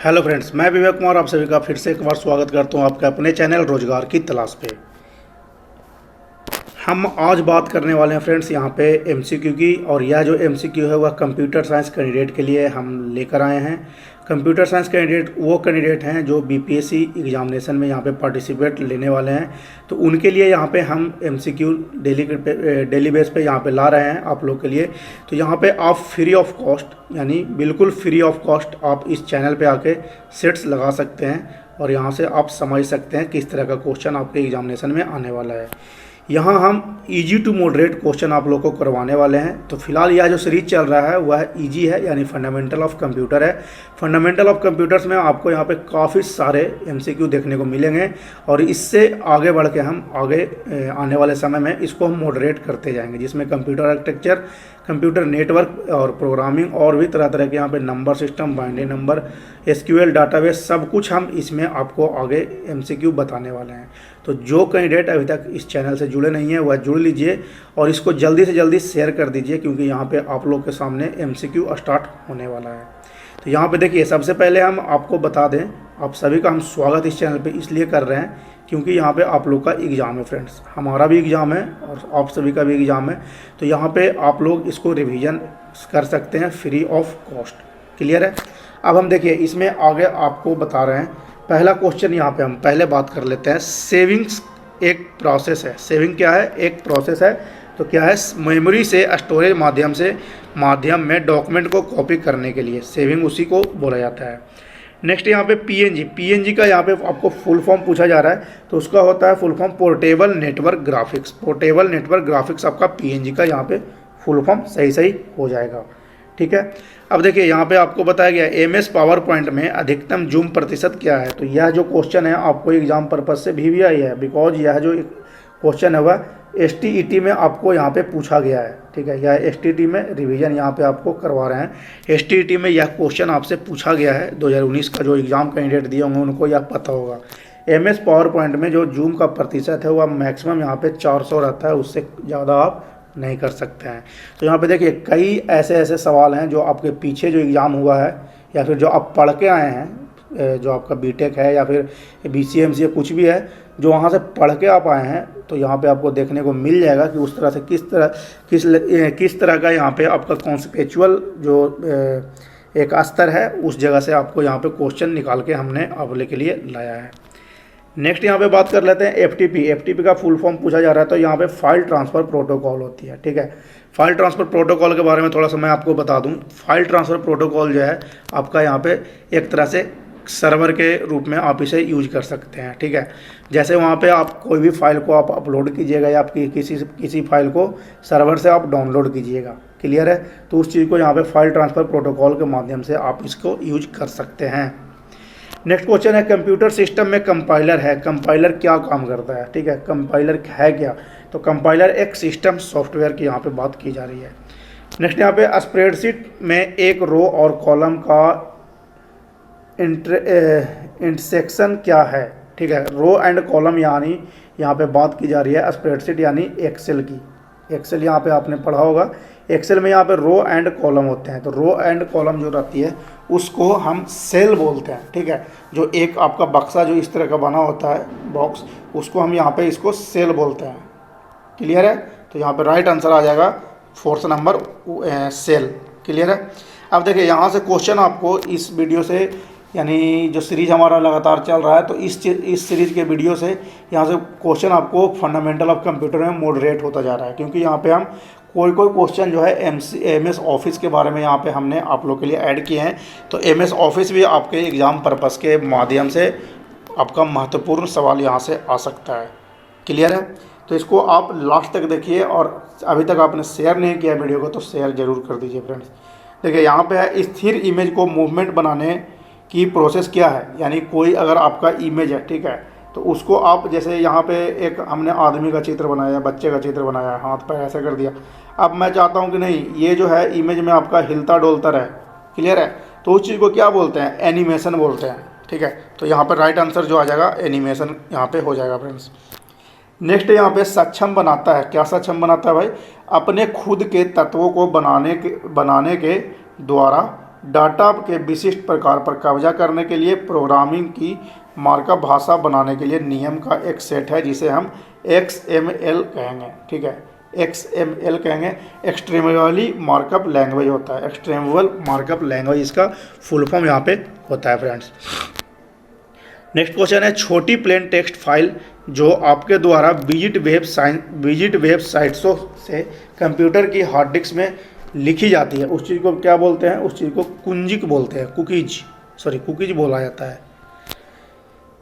Hello friends, मैं विवेक कुमार आप सभी का फिर से एक बार स्वागत करता हूं आपके अपने चैनल रोजगार की तलाश पे। हम आज बात करने वाले हैं फ्रेंड्स यहाँ पे एमसीक्यू की, और यह जो एमसीक्यू है वह कंप्यूटर साइंस कैंडिडेट के लिए हम लेकर आए हैं। कंप्यूटर साइंस कैंडिडेट वो कैंडिडेट हैं जो बीपीएससी एग्जामिनेशन में यहाँ पे पार्टिसिपेट लेने वाले हैं, तो उनके लिए यहाँ पे हम एमसीक्यू डेली बेस पे यहाँ पे ला रहे हैं आप लोग के लिए। तो यहाँ पे आप फ्री ऑफ कॉस्ट यानी बिल्कुल फ्री ऑफ कॉस्ट आप इस चैनल पे आके सेट्स लगा सकते हैं और यहाँ से आप समझ सकते हैं किस तरह का क्वेश्चन आपके एग्जामिनेशन में आने वाला है। यहाँ हम इजी टू मॉडरेट क्वेश्चन आप लोगों को करवाने वाले हैं। तो फिलहाल यह जो सीरीज चल रहा है वह इजी है यानी फंडामेंटल ऑफ कंप्यूटर है। फंडामेंटल ऑफ कंप्यूटर्स में आपको यहाँ पे काफ़ी सारे एमसीक्यू देखने को मिलेंगे और इससे आगे बढ़ के हम आगे आने वाले समय में इसको हम मॉडरेट करते जाएंगे, जिसमें कंप्यूटर आर्किटेक्चर, कंप्यूटर नेटवर्क और प्रोग्रामिंग और भी तरह तरह के यहाँ पे number system, binary number, SQL database, सब कुछ हम इसमें आपको आगे एमसीक्यू बताने वाले हैं। तो जो कैंडिडेट अभी तक इस चैनल से जुड़े नहीं हैं वह जुड़ लीजिए और इसको जल्दी से जल्दी शेयर कर दीजिए, क्योंकि यहाँ पे आप लोग के सामने एमसीक्यू स्टार्ट होने वाला है। तो यहाँ पे देखिए, सबसे पहले हम आपको बता दें, आप सभी का हम स्वागत इस चैनल पे इसलिए कर रहे हैं क्योंकि यहाँ पे आप लोग का एग्ज़ाम है फ्रेंड्स, हमारा भी एग्ज़ाम है और आप सभी का भी एग्ज़ाम है। तो यहाँ पे आप लोग इसको रिवीजन कर सकते हैं फ्री ऑफ कॉस्ट। क्लियर है। अब हम देखिए इसमें आगे आपको बता रहे हैं। पहला क्वेश्चन यहाँ पे हम पहले बात कर लेते हैं। सेविंग्स एक प्रोसेस है। सेविंग क्या है? एक प्रोसेस है। तो क्या है? मेमोरी से स्टोरेज माध्यम में डॉक्यूमेंट को कॉपी करने के लिए सेविंग उसी को बोला जाता है। नेक्स्ट यहाँ पे पीएनजी का यहाँ पे आपको फुल फॉर्म पूछा जा रहा है, तो उसका होता है full form portable network graphics. Portable network graphics आपका पीएनजी का यहाँ पे फुल फॉर्म सही हो जाएगा। ठीक है। अब देखिए यहाँ पे आपको बताया गया एमएस पावर पॉइंट में अधिकतम जूम प्रतिशत क्या है। तो यह जो क्वेश्चन है आपको एग्जाम पर्पज से भी आई है, बिकॉज यह जो क्वेश्चन है वह एसटीईटी में आपको यहाँ पे पूछा गया है। ठीक है, यह एसटीईटी में रिवीजन यहाँ पे आपको करवा रहे हैं। एसटीईटी में यह क्वेश्चन आपसे पूछा गया है 2019 का, जो एग्ज़ाम कैंडिडेट दिए होंगे उनको यह पता होगा। एमएस पावर पॉइंट में जो जूम का प्रतिशत है वह मैक्सिमम यहाँ पे 400 रहता है, उससे ज़्यादा आप नहीं कर सकते हैं। तो यहाँ पे देखिए कई ऐसे सवाल हैं जो आपके पीछे जो एग्ज़ाम हुआ है या फिर जो आप पढ़ के आए हैं, जो आपका बीटेक है या फिर बीसीएमसी या कुछ भी है, जो वहाँ से पढ़ के आप आए हैं, तो यहाँ पे आपको देखने को मिल जाएगा कि उस तरह से किस तरह का यहाँ पे आपका कॉन्सेप्चुअल जो एक स्तर है उस जगह से आपको यहाँ पे क्वेश्चन निकाल के हमने अगले के लिए लाया है। नेक्स्ट यहाँ पे बात कर लेते हैं एफटीपी का फुल फॉर्म पूछा जा रहा है। तो यहाँ पे फाइल ट्रांसफ़र प्रोटोकॉल होती है। ठीक है, फाइल ट्रांसफ़र प्रोटोकॉल के बारे में थोड़ा सा मैं आपको बता दूँ। फाइल ट्रांसफ़र प्रोटोकॉल जो है आपका यहाँ पे एक तरह से सर्वर के रूप में आप इसे यूज कर सकते हैं। ठीक है, जैसे वहाँ पे आप कोई भी फाइल को आप अपलोड कीजिएगा या आपकी किसी फाइल को सर्वर से आप डाउनलोड कीजिएगा। क्लियर है। तो उस चीज़ को यहाँ पे फाइल ट्रांसफ़र प्रोटोकॉल के माध्यम से आप इसको यूज कर सकते हैं। नेक्स्ट क्वेश्चन है कंप्यूटर सिस्टम में कंपाइलर है। कंपाइलर क्या काम करता है? ठीक है, कंपाइलर है क्या? तो कंपाइलर एक सिस्टम सॉफ्टवेयर की यहाँ पे बात की जा रही है। नेक्स्ट यहाँ पे स्प्रेडशीट में एक रो और कॉलम का इंटरसेक्शन क्या है? ठीक है, रो एंड कॉलम यानी यहाँ पे बात की जा रही है स्प्रेडशीट यानी एक्सेल की। एक्सेल यहाँ पे आपने पढ़ा होगा। एक्सेल में यहाँ पे रो एंड कॉलम होते हैं। तो रो एंड कॉलम जो रहती है उसको हम सेल बोलते हैं। ठीक है, जो एक आपका बक्सा जो इस तरह का बना होता है बॉक्स, उसको हम यहाँ पे इसको सेल बोलते हैं। क्लियर है। तो यहाँ पे राइट आंसर आ जाएगा फोर्थ नंबर सेल। क्लियर है। अब देखिए यहाँ से क्वेश्चन आपको इस वीडियो से, यानी जो सीरीज हमारा लगातार चल रहा है, तो इस सीरीज के वीडियो से यहाँ से क्वेश्चन आपको फंडामेंटल ऑफ कंप्यूटर में मॉडरेट होता जा रहा है, क्योंकि यहाँ पे हम कोई क्वेश्चन जो है एमएस ऑफिस के बारे में यहाँ पे हमने आप लोग के लिए ऐड किए हैं। तो एमएस ऑफिस भी आपके एग्ज़ाम पर्पस के माध्यम से आपका महत्वपूर्ण सवाल यहाँ से आ सकता है। क्लियर है। तो इसको आप लास्ट तक देखिए, और अभी तक आपने शेयर नहीं किया वीडियो को तो शेयर जरूर कर दीजिए फ्रेंड्स। देखिए यहाँ पे है स्थिर इमेज को मूवमेंट बनाने की प्रोसेस क्या है। यानी कोई अगर आपका इमेज है, ठीक है, तो उसको आप जैसे यहाँ पे एक हमने आदमी का चित्र बनाया, बच्चे का चित्र बनाया, हाथ पैर ऐसा कर दिया। अब मैं चाहता हूँ कि नहीं, ये जो है इमेज में आपका हिलता डोलता रहे। क्लियर है। तो उस चीज़ को क्या बोलते हैं? एनिमेशन बोलते हैं। ठीक है, तो यहाँ पर राइट आंसर जो आ जाएगा एनिमेशन यहाँ पे हो जाएगा फ्रेंड्स। नेक्स्ट यहाँ पे सक्षम बनाता है। क्या सक्षम बनाता है भाई? अपने खुद के तत्वों को बनाने के द्वारा डाटा के विशिष्ट प्रकार पर कब्जा करने के लिए प्रोग्रामिंग की मार्कअप भाषा बनाने के लिए नियम का एक सेट है जिसे हम XML कहेंगे। ठीक है, XML कहेंगे। एक्सट्रीमेबली मार्कअप लैंग्वेज होता है, एक्सट्रीमेबल मार्कअप लैंग्वेज इसका फुल फॉर्म यहाँ पे होता है फ्रेंड्स। नेक्स्ट क्वेश्चन है, छोटी प्लेन टेक्स्ट फाइल जो आपके द्वारा विजिट वेबसाइट्सों से कंप्यूटर की हार्ड डिस्क में लिखी जाती है, उस चीज़ को क्या बोलते हैं? उस चीज़ को कुंजिक बोलते हैं, कुकीज बोला जाता है।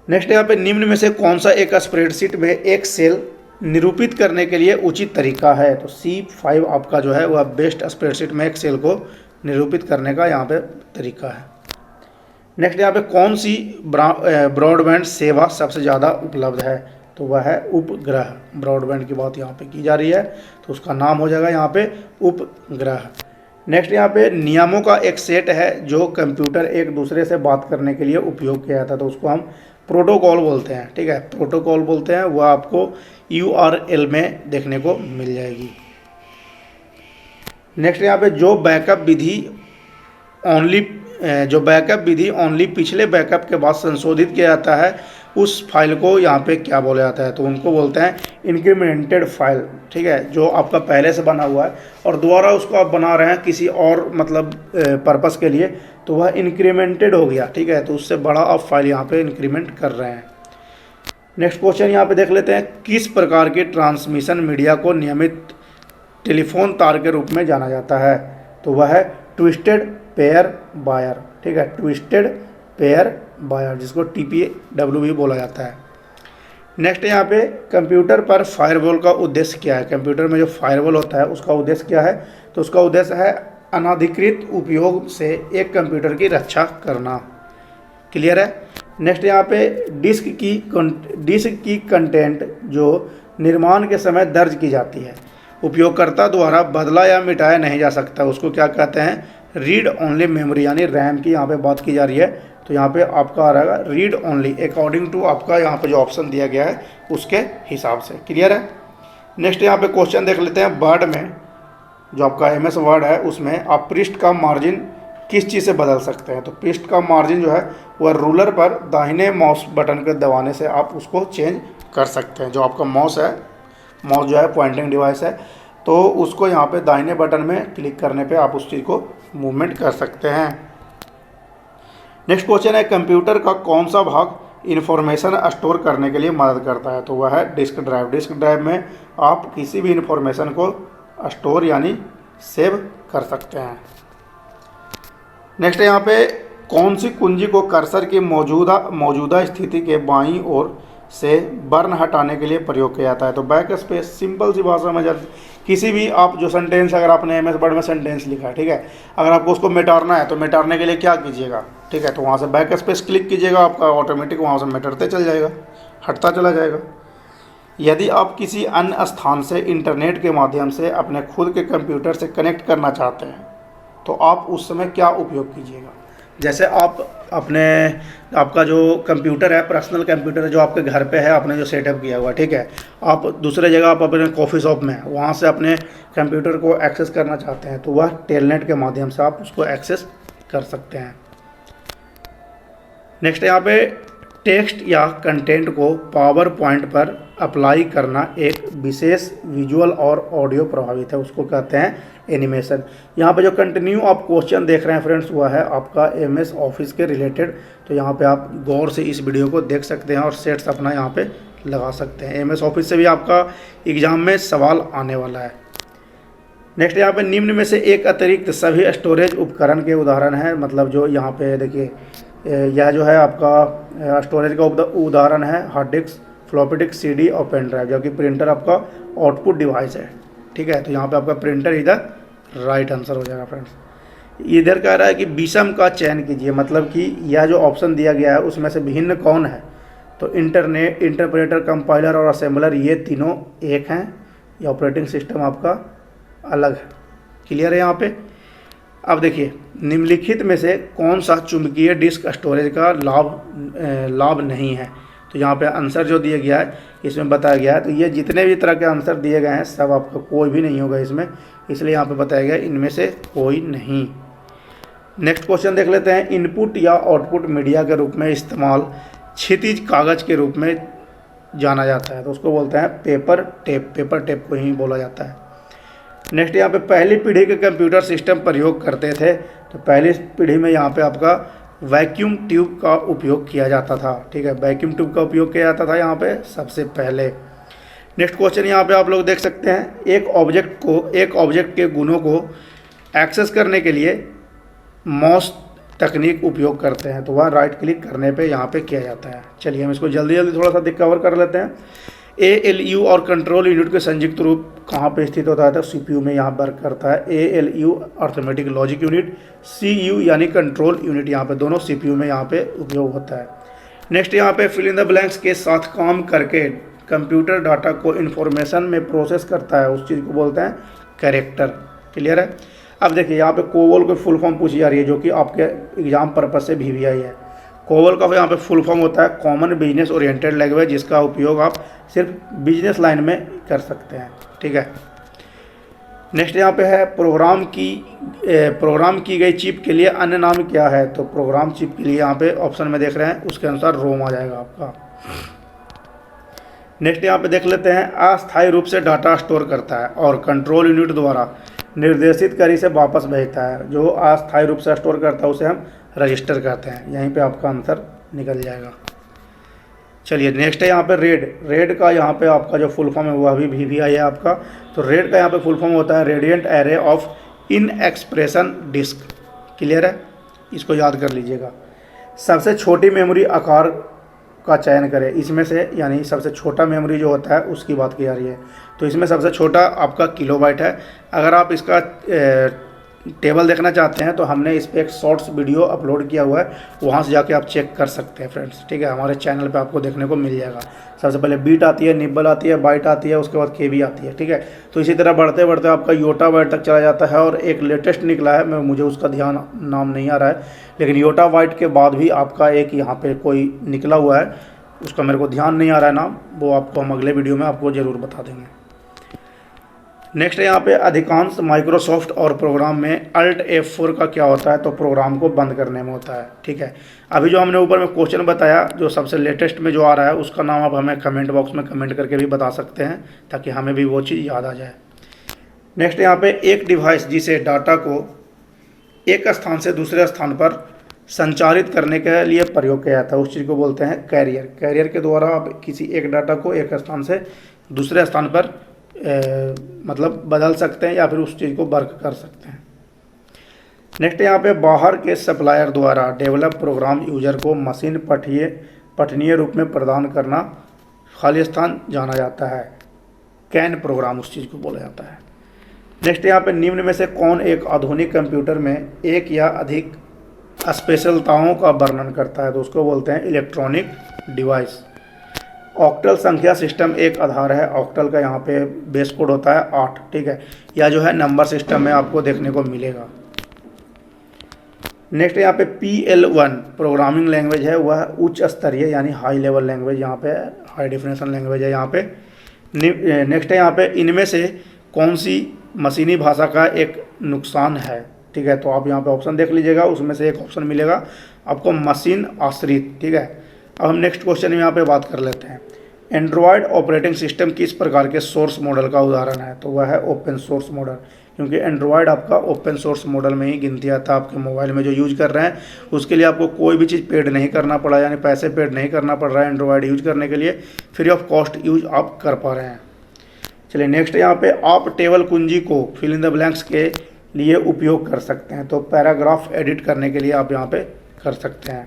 नेक्स्ट यहाँ पे निम्न में से कौन सा एक स्प्रेडशीट में एक सेल निरूपित करने के लिए उचित तरीका है? तो C5 आपका जो है वह बेस्ट स्प्रेडशीट में एक सेल को निरूपित करने का यहाँ पे तरीका है। नेक्स्ट यहाँ पे कौन सी ब्रॉडबैंड सेवा सबसे ज़्यादा उपलब्ध है? तो वह है उपग्रह। ब्रॉडबैंड की बात यहाँ पे की जा रही है तो उसका नाम हो जाएगा यहाँ पे उपग्रह। नेक्स्ट यहाँ पे नियमों का एक सेट है जो कंप्यूटर एक दूसरे से बात करने के लिए उपयोग किया जाता है, तो उसको हम प्रोटोकॉल बोलते हैं। ठीक है, प्रोटोकॉल बोलते हैं। वह आपको URL में देखने को मिल जाएगी। नेक्स्ट यहाँ पे जो बैकअप विधि ओनली पिछले बैकअप के बाद संशोधित किया जाता है उस फाइल को यहाँ पे क्या बोला जाता है? तो उनको बोलते हैं इंक्रीमेंटेड फाइल। ठीक है, जो आपका पहले से बना हुआ है और दोबारा उसको आप बना रहे हैं किसी और मतलब पर्पस के लिए, तो वह इंक्रीमेंटेड हो गया। ठीक है, तो उससे बड़ा आप फाइल यहाँ पे इंक्रीमेंट कर रहे हैं। नेक्स्ट क्वेश्चन यहाँ पे देख लेते हैं, किस प्रकार की ट्रांसमिशन मीडिया को नियमित टेलीफोन तार के रूप में जाना जाता है? तो वह है ट्विस्टेड पेयर वायर। ठीक है, ट्विस्टेड पेयर वायर, जिसको TPW भी बोला जाता है। नेक्स्ट यहाँ पे कंप्यूटर पर फायरवॉल का उद्देश्य क्या है? कंप्यूटर में जो फायरवॉल होता है उसका उद्देश्य क्या है? तो उसका उद्देश्य है अनाधिकृत उपयोग से एक कंप्यूटर की रक्षा करना। क्लियर है। नेक्स्ट यहाँ पे डिस्क की कंटेंट जो निर्माण के समय दर्ज की जाती है, उपयोगकर्ता द्वारा बदला या मिटाया नहीं जा सकता, उसको क्या कहते हैं? रीड ओनली मेमोरी, यानी रैम की यहाँ पे बात की जा रही है। तो यहाँ पे आपका आ रहेगा रीड ओनली, अकॉर्डिंग टू आपका यहाँ पे जो ऑप्शन दिया गया है उसके हिसाब से। क्लियर है। नेक्स्ट यहाँ पे क्वेश्चन देख लेते हैं, वर्ड में जो आपका MS वर्ड है उसमें आप पृष्ठ का मार्जिन किस चीज़ से बदल सकते हैं? तो पृष्ठ का मार्जिन जो है वह रूलर पर दाहिने माउस बटन के दबाने से आप उसको चेंज कर सकते हैं। जो आपका माउस जो है पॉइंटिंग डिवाइस है, तो उसको यहाँ पे दाहिने बटन में क्लिक करने पे आप उस चीज़ को मूवमेंट कर सकते हैं। नेक्स्ट क्वेश्चन है, कंप्यूटर का कौन सा भाग इंफॉर्मेशन स्टोर करने के लिए मदद करता है? तो वह है डिस्क ड्राइव। डिस्क ड्राइव में आप किसी भी इंफॉर्मेशन को स्टोर यानी सेव कर सकते हैं। नेक्स्ट यहाँ पे कौन सी कुंजी को कर्सर की मौजूदा स्थिति के बाईं ओर से वर्ण हटाने के लिए प्रयोग किया जाता है? तो बैक स्पेस। सिंपल सी भाषा में जब किसी भी आप जो सेंटेंस, अगर आपने MS वर्ड में सेंटेंस लिखा है, ठीक है, अगर आपको उसको मिटाना है तो मिटाने के लिए क्या कीजिएगा? ठीक है, तो वहाँ से बैक स्पेस क्लिक कीजिएगा, आपका ऑटोमेटिक वहाँ से मिटाते चल जाएगा, हटता चला जाएगा। यदि आप किसी अन्य स्थान से इंटरनेट के माध्यम से अपने खुद के कंप्यूटर से कनेक्ट करना चाहते हैं तो आप उस समय क्या उपयोग कीजिएगा? जैसे आपका जो कंप्यूटर है, पर्सनल कंप्यूटर जो आपके घर पे है, आपने जो सेटअप किया हुआ, ठीक है, आप दूसरे जगह आप अपने कॉफ़ी शॉप में वहाँ से अपने कंप्यूटर को एक्सेस करना चाहते हैं तो वह टेलनेट के माध्यम से आप उसको एक्सेस कर सकते हैं। नेक्स्ट यहाँ पे टेक्स्ट या कंटेंट को पावर पॉइंट पर अप्लाई करना एक विशेष विजुअल और ऑडियो प्रभावित है, उसको कहते हैं एनिमेशन। यहाँ पे जो कंटिन्यू आप क्वेश्चन देख रहे हैं फ्रेंड्स वह है आपका MS ऑफिस के रिलेटेड, तो यहाँ पे आप गौर से इस वीडियो को देख सकते हैं और सेट्स अपना यहाँ पे लगा सकते हैं। MS ऑफिस से भी आपका एग्ज़ाम में सवाल आने वाला है। नेक्स्ट यहाँ पे निम्न में से एक अतिरिक्त सभी स्टोरेज उपकरण के उदाहरण हैं, मतलब जो यहाँ पे देखिए यह जो है आपका स्टोरेज का उदाहरण है hard disk, floppy disk, CD और पेन ड्राइव, जबकि प्रिंटर आपका आउटपुट डिवाइस है। ठीक है, तो यहाँ पे आपका प्रिंटर इधर राइट आंसर हो जाएगा फ्रेंड्स। इधर कह रहा है कि विषम का चयन कीजिए, मतलब कि यह जो ऑप्शन दिया गया है उसमें से भिन्न कौन है? तो इंटरप्रेटर, कंपाइलर और असेंबलर ये तीनों एक हैं, ये ऑपरेटिंग सिस्टम आपका अलग है। क्लियर है यहाँ पे। अब देखिए निम्नलिखित में से कौन सा चुंबकीय डिस्क स्टोरेज का लाभ नहीं है? तो यहाँ पे आंसर जो दिया गया है इसमें बताया गया है, तो ये जितने भी तरह के आंसर दिए गए हैं सब आपका कोई भी नहीं होगा इसमें, इसलिए यहाँ पे बताया गया इनमें से कोई नहीं। नेक्स्ट क्वेश्चन देख लेते हैं। इनपुट या आउटपुट मीडिया के रूप में इस्तेमाल क्षैतिज कागज़ के रूप में जाना जाता है, तो उसको बोलते हैं पेपर टेप। पेपर टेप को ही बोला जाता है। नेक्स्ट यहाँ पे पहली पीढ़ी के कंप्यूटर सिस्टम प्रयोग करते थे, तो पहली पीढ़ी में यहाँ पे आपका वैक्यूम ट्यूब का उपयोग किया जाता था। ठीक है, वैक्यूम ट्यूब का उपयोग किया जाता था यहाँ पे सबसे पहले। नेक्स्ट क्वेश्चन यहाँ पे आप लोग देख सकते हैं, एक ऑब्जेक्ट के गुणों को एक्सेस करने के लिए माउस तकनीक उपयोग करते हैं, तो वह राइट क्लिक करने पे यहाँ पे किया जाता है। चलिए हम इसको जल्दी जल्दी थोड़ा सा कवर कर लेते हैं। ALU और कंट्रोल यूनिट के संयुक्त रूप कहाँ पे स्थित होता है, तो CPU में यहाँ वर्क करता है। ALU arithmetic logic unit, CU यानी कंट्रोल यूनिट, यहाँ पे दोनों CPU में यहाँ पे उपयोग होता है। नेक्स्ट यहाँ पे फिल इन द ब्लैंक्स के साथ काम करके कंप्यूटर डाटा को इन्फॉर्मेशन में प्रोसेस करता है, उस चीज़ को बोलते हैं कैरेक्टर। क्लियर है। अब देखिए यहाँ पे कोबोल को फुल फॉर्म पूछी जा रही है, जो कि आपके एग्जाम पर्पज से VVI है। कोबोल का यहाँ पे फुल फॉर्म होता है कॉमन बिजनेस ओरिएंटेड लैंग्वेज, जिसका उपयोग आप सिर्फ बिजनेस लाइन में कर सकते हैं। ठीक है। नेक्स्ट यहाँ पे है प्रोग्राम की गई चिप के लिए अन्य नाम क्या है, तो प्रोग्राम चिप के लिए यहाँ पे ऑप्शन में देख रहे हैं, उसके अनुसार रोम आ जाएगा आपका। नेक्स्ट यहाँ पे देख लेते हैं, अस्थायी रूप से डाटा स्टोर करता है और कंट्रोल यूनिट द्वारा निर्देशित कड़ी से वापस भेजता है। जो अस्थायी रूप से स्टोर करता है उसे हम रजिस्टर करते हैं। यहीं पे आपका आंसर निकल जाएगा। चलिए नेक्स्ट है यहाँ पे रेड का यहाँ पे आपका जो फुल फॉर्म है वह भी VVI है आपका। तो रेड का यहाँ पे फुल फॉर्म होता है radiant array of in expression disc. Clear है, इसको याद कर लीजिएगा। सबसे छोटी मेमोरी आकार का चयन करें इसमें से, यानी सबसे छोटा मेमोरी जो होता है उसकी बात की जा रही है। तो इसमें सबसे छोटा आपका किलोबाइट है। अगर आप इसका टेबल देखना चाहते हैं तो हमने इस पर एक शॉर्ट्स वीडियो अपलोड किया हुआ है, वहाँ से जाके आप चेक कर सकते हैं फ्रेंड्स। ठीक है, हमारे चैनल पे आपको देखने को मिल जाएगा। सबसे पहले बीट आती है, निब्बल आती है, बाइट आती है, उसके बाद KB आती है। ठीक है, तो इसी तरह बढ़ते बढ़ते आपका योटा बाइट तक चला जाता है। और एक लेटेस्ट निकला है, मुझे उसका नाम नहीं आ रहा है, लेकिन योटा बाइट के बाद भी आपका एक यहाँ पर कोई निकला हुआ है, उसका मेरे को ध्यान नहीं आ रहा है नाम, वो आपको हम अगले वीडियो में आपको ज़रूर बता देंगे। नेक्स्ट है यहाँ पे अधिकांश माइक्रोसॉफ्ट और प्रोग्राम में Alt F4 का क्या होता है, तो प्रोग्राम को बंद करने में होता है। ठीक है, अभी जो हमने ऊपर में क्वेश्चन बताया जो सबसे लेटेस्ट में जो आ रहा है उसका नाम आप हमें कमेंट बॉक्स में कमेंट करके भी बता सकते हैं, ताकि हमें भी वो चीज़ याद आ जाए। नेक्स्ट यहाँ पे एक डिवाइस जिसे डाटा को एक स्थान से दूसरे स्थान पर संचारित करने के लिए प्रयोग किया जाता है, उस चीज़ को बोलते हैं कैरियर। कैरियर के द्वारा आप किसी एक डाटा को एक स्थान से दूसरे स्थान पर मतलब बदल सकते हैं या फिर उस चीज़ को वर्क कर सकते हैं। नेक्स्ट यहाँ पे बाहर के सप्लायर द्वारा डेवलप प्रोग्राम यूजर को मशीन पठनीय रूप में प्रदान करना खाली स्थान जाना जाता है। कैन प्रोग्राम उस चीज़ को बोला जाता है। नेक्स्ट यहाँ पे निम्न में से कौन एक आधुनिक कंप्यूटर में एक या अधिक स्पेशलताओं का वर्णन करता है, तो उसको बोलते हैं इलेक्ट्रॉनिक डिवाइस। ऑक्टल संख्या सिस्टम एक आधार है। ऑक्टल का यहाँ पे बेस कोड होता है 8। ठीक है, या जो है नंबर सिस्टम में आपको देखने को मिलेगा। नेक्स्ट यहाँ पे PL1 प्रोग्रामिंग लैंग्वेज है, वह उच्च स्तरीय यानी हाई लेवल लैंग्वेज यहाँ पे हाई डेफिनेशन लैंग्वेज है यहाँ पे। नेक्स्ट है यहाँ पे इनमें से कौन सी मशीनी भाषा का एक नुकसान है। ठीक है, तो आप यहाँ पे ऑप्शन देख लीजिएगा, उसमें से एक ऑप्शन मिलेगा आपको मशीन आश्रित। ठीक है, अब हम नेक्स्ट क्वेश्चन में यहाँ पे बात कर लेते हैं। एंड्रॉयड ऑपरेटिंग सिस्टम किस प्रकार के सोर्स मॉडल का उदाहरण है, तो वह है ओपन सोर्स मॉडल, क्योंकि एंड्रॉयड आपका ओपन सोर्स मॉडल में ही गिनती आता है। आपके मोबाइल में जो यूज कर रहे हैं उसके लिए आपको कोई भी चीज़ पेड नहीं करना पड़ा, यानी पैसे पेड नहीं करना पड़ रहा है एंड्रॉयड यूज करने के लिए, फ्री ऑफ कॉस्ट यूज आप कर पा रहे हैं। चलिए नेक्स्ट यहाँ पे आप टेबल कुंजी को फिल इन द ब्लैंक्स के लिए उपयोग कर सकते हैं, तो पैराग्राफ एडिट करने के लिए आप यहाँ पे कर सकते हैं।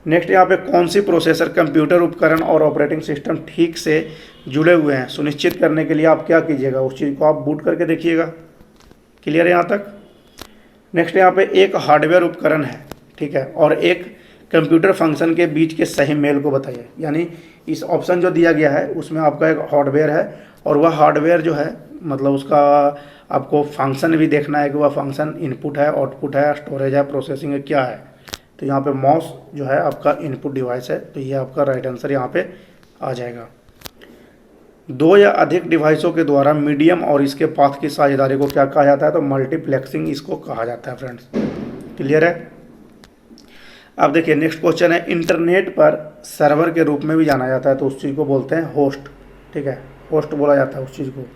नेक्स्ट यहाँ पे कौन सी प्रोसेसर कंप्यूटर उपकरण और ऑपरेटिंग सिस्टम ठीक से जुड़े हुए हैं सुनिश्चित करने के लिए आप क्या कीजिएगा, उस चीज़ को आप बूट करके देखिएगा। क्लियर है यहाँ तक। नेक्स्ट यहाँ पे एक हार्डवेयर उपकरण है, ठीक है, और एक कंप्यूटर फंक्शन के बीच के सही मेल को बताइए। यानी इस ऑप्शन जो दिया गया है उसमें आपका एक हार्डवेयर है और वह हार्डवेयर जो है मतलब उसका आपको फंक्शन भी देखना है कि वह फंक्शन इनपुट है, आउटपुट है, स्टोरेज है, प्रोसेसिंग है, क्या है। तो यहाँ पे माउस जो है आपका इनपुट डिवाइस है, तो ये आपका राइट आंसर यहाँ पे आ जाएगा। दो या अधिक डिवाइसों के द्वारा मीडियम और इसके पाथ की साझेदारी को क्या कहा जाता है, तो मल्टीप्लेक्सिंग इसको कहा जाता है फ्रेंड्स। क्लियर है। अब देखिए नेक्स्ट क्वेश्चन है, इंटरनेट पर सर्वर के रूप में भी जाना जाता है तो उस चीज़ को बोलते हैं होस्ट। ठीक है, होस्ट बोला जाता है उस चीज़ को।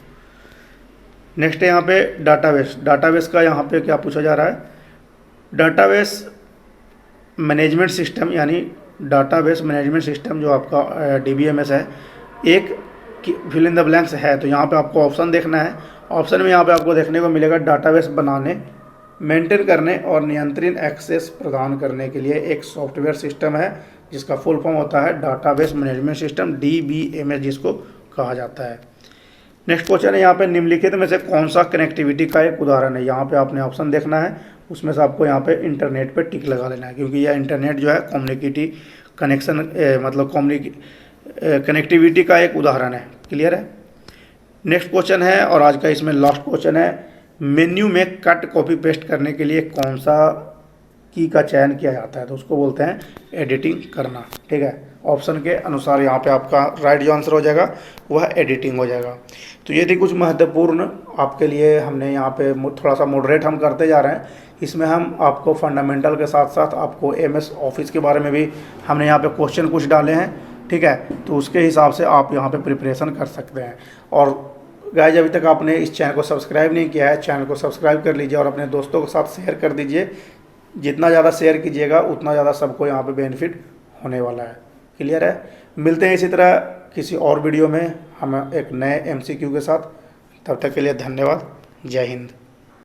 नेक्स्ट है यहाँ पे डाटाबेस। डाटाबेस का यहाँ पे क्या पूछा जा रहा है, डाटाबेस मैनेजमेंट सिस्टम, यानी डाटाबेस मैनेजमेंट सिस्टम जो आपका डीबीएमएस है, एक फिल इन द ब्लैंक्स है। तो यहाँ पे आपको ऑप्शन देखना है। ऑप्शन में यहाँ पे आपको देखने को मिलेगा डाटाबेस बनाने, मेंटेन करने और नियंत्रित एक्सेस प्रदान करने के लिए एक सॉफ्टवेयर सिस्टम है जिसका फुल फॉर्म होता है डाटाबेस मैनेजमेंट सिस्टम, डीबीएमएस जिसको कहा जाता है। नेक्स्ट क्वेश्चन है यहाँ पे, निम्नलिखित में से कौन सा कनेक्टिविटी का एक उदाहरण है। यहाँ पे आपने ऑप्शन देखना है, उसमें से आपको यहाँ पे इंटरनेट पे टिक लगा लेना है, क्योंकि यह इंटरनेट जो है कम्युनिकेटी कनेक्शन मतलब कनेक्टिविटी का एक उदाहरण है। क्लियर है। नेक्स्ट क्वेश्चन है और आज का इसमें लास्ट क्वेश्चन है, मेन्यू में कट कॉपी पेस्ट करने के लिए कौन सा की का चयन किया जाता है, तो उसको बोलते हैं एडिटिंग करना। ठीक है, ऑप्शन के अनुसार यहाँ पे आपका राइट जो आंसर हो जाएगा वह एडिटिंग हो जाएगा। तो ये थी कुछ महत्वपूर्ण आपके लिए, हमने यहाँ पे थोड़ा सा मॉडरेट हम करते जा रहे हैं। इसमें हम आपको फंडामेंटल के साथ साथ आपको एमएस ऑफिस के बारे में भी हमने यहाँ पे क्वेश्चन कुछ डाले हैं। ठीक है, तो उसके हिसाब से आप यहाँ पे प्रिपरेशन कर सकते हैं। और गाइस, अभी तक आपने इस चैनल को सब्सक्राइब नहीं किया है, चैनल को सब्सक्राइब कर लीजिए और अपने दोस्तों के साथ शेयर कर दीजिए। जितना ज़्यादा शेयर कीजिएगा उतना ज़्यादा सबको यहाँ पे बेनिफिट होने वाला है। क्लियर है। मिलते हैं इसी तरह किसी और वीडियो में हम एक नए एमसीक्यू के साथ। तब तक के लिए धन्यवाद। जय हिंद।